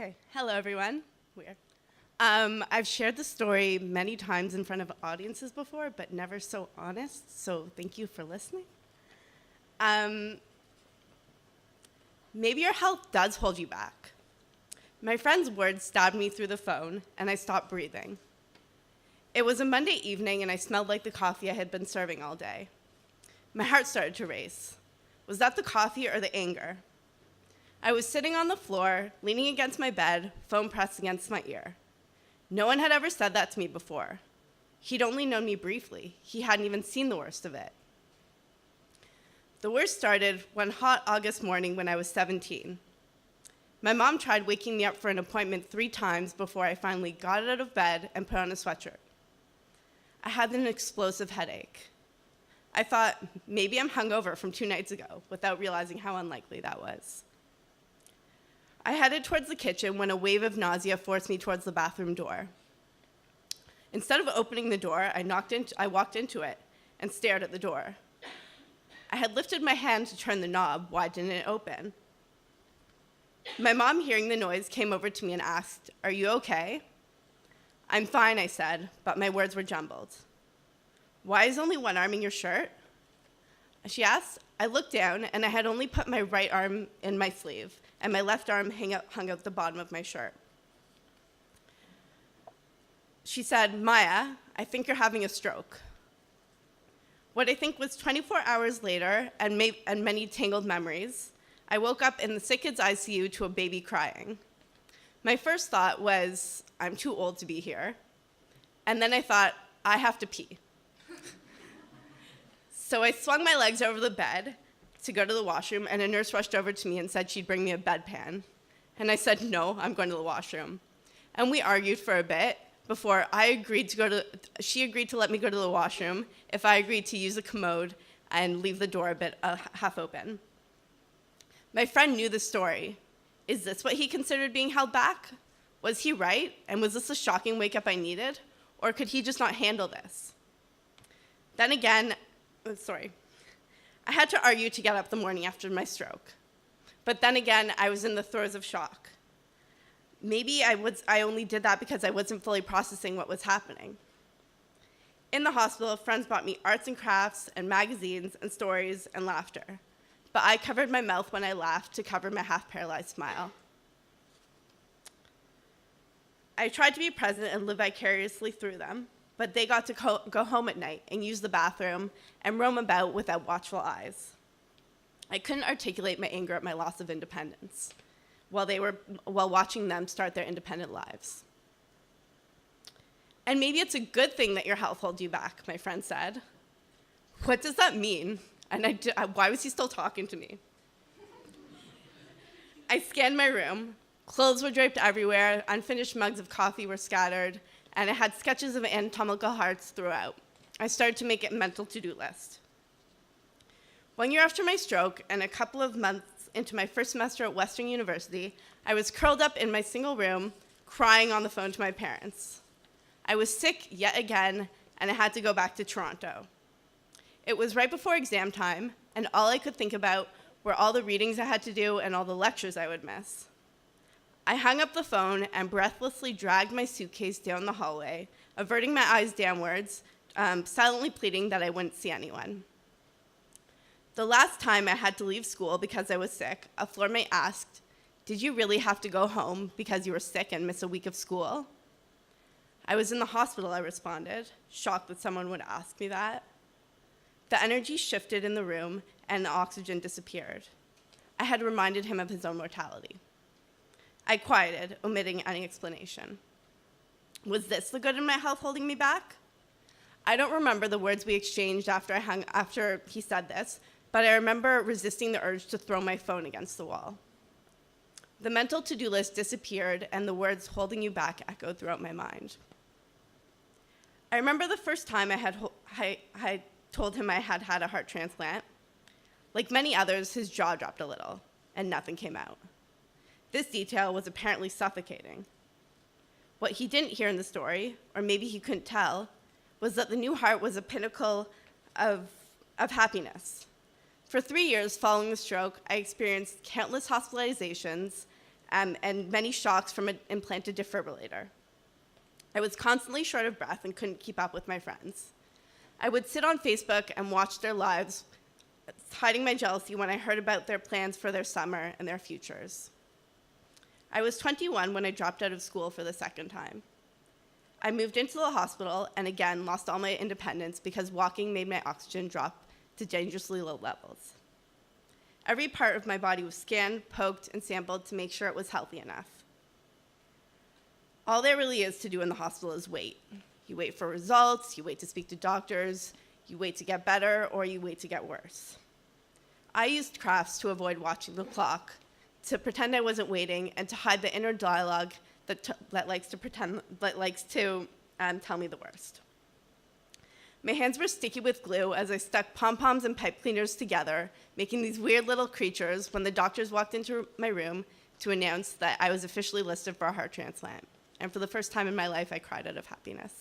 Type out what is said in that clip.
Okay, hello everyone. Weird. I've shared the story many times in front of audiences before, but never so honest, so thank you for listening. Maybe your health does hold you back. My friend's words stabbed me through the phone, and I stopped breathing. It was a Monday evening, and I smelled like the coffee I had been serving all day. My heart started to race. Was that the coffee or the anger? I was sitting on the floor, leaning against my bed, phone pressed against my ear. No one had ever said that to me before. He'd only known me briefly. He hadn't even seen the worst of it. The worst started one hot August morning when I was 17. My mom tried waking me up for an appointment 3 times before I finally got out of bed and put on a sweatshirt. I had an explosive headache. I thought, maybe I'm hungover from 2 nights ago, without realizing how unlikely that was. I headed towards the kitchen when a wave of nausea forced me towards the bathroom door. Instead of opening the door, I walked into it and stared at the door. I had lifted my hand to turn the knob. Why didn't it open? My mom, hearing the noise, came over to me and asked, "Are you okay?" "I'm fine," I said, but my words were jumbled. "Why is only one arm in your shirt?" She asked. I looked down, and I had only put my right arm in my sleeve, and my left arm hung out the bottom of my shirt. She said, "Maya, I think you're having a stroke." What I think was 24 hours later, and many tangled memories, I woke up in the sick kids ICU to a baby crying. My first thought was, I'm too old to be here. And then I thought, I have to pee. So I swung my legs over the bed to go to the washroom, and a nurse rushed over to me and said she'd bring me a bedpan. And I said, no, I'm going to the washroom. And we argued for a bit before she agreed to let me go to the washroom if I agreed to use the commode and leave the door a bit half open. My friend knew the story. Is this what he considered being held back? Was he right? And was this a shocking wake-up I needed? Or could he just not handle this? Then again, I had to argue to get up the morning after my stroke. But then again, I was in the throes of shock. Maybe I only did that because I wasn't fully processing what was happening. In the hospital, friends bought me arts and crafts and magazines and stories and laughter. But I covered my mouth when I laughed to cover my half-paralyzed smile. I tried to be present and live vicariously through them, but they got to go home at night and use the bathroom and roam about without watchful eyes. I couldn't articulate my anger at my loss of independence while watching them start their independent lives. And maybe it's a good thing that your health holds you back, my friend said. What does that mean? And why was he still talking to me? I scanned my room. Clothes were draped everywhere, unfinished mugs of coffee were scattered, and I had sketches of anatomical hearts throughout. I started to make a mental to-do list. 1 year after my stroke, and a couple of months into my first semester at Western University, I was curled up in my single room, crying on the phone to my parents. I was sick yet again, and I had to go back to Toronto. It was right before exam time, and all I could think about were all the readings I had to do and all the lectures I would miss. I hung up the phone and breathlessly dragged my suitcase down the hallway, averting my eyes downwards, silently pleading that I wouldn't see anyone. The last time I had to leave school because I was sick, a floor mate asked, "Did you really have to go home because you were sick and miss a week of school?" "I was in the hospital," I responded, shocked that someone would ask me that. The energy shifted in the room, and the oxygen disappeared. I had reminded him of his own mortality. I quieted, omitting any explanation. Was this the good in my health holding me back? I don't remember the words we exchanged after he said this, but I remember resisting the urge to throw my phone against the wall. The mental to-do list disappeared, and the words "holding you back" echoed throughout my mind. I remember the first time I told him I had had a heart transplant. Like many others, his jaw dropped a little, and nothing came out. This detail was apparently suffocating. What he didn't hear in the story, or maybe he couldn't tell, was that the new heart was a pinnacle of happiness. For 3 years following the stroke, I experienced countless hospitalizations and many shocks from an implanted defibrillator. I was constantly short of breath and couldn't keep up with my friends. I would sit on Facebook and watch their lives, hiding my jealousy when I heard about their plans for their summer and their futures. I was 21 when I dropped out of school for the second time. I moved into the hospital and again lost all my independence because walking made my oxygen drop to dangerously low levels. Every part of my body was scanned, poked, and sampled to make sure it was healthy enough. All there really is to do in the hospital is wait. You wait for results, you wait to speak to doctors, you wait to get better, or you wait to get worse. I used crafts to avoid watching the clock, to pretend I wasn't waiting, and to hide the inner dialogue that likes to tell me the worst. My hands were sticky with glue as I stuck pom-poms and pipe cleaners together, making these weird little creatures when the doctors walked into my room to announce that I was officially listed for a heart transplant. And for the first time in my life, I cried out of happiness.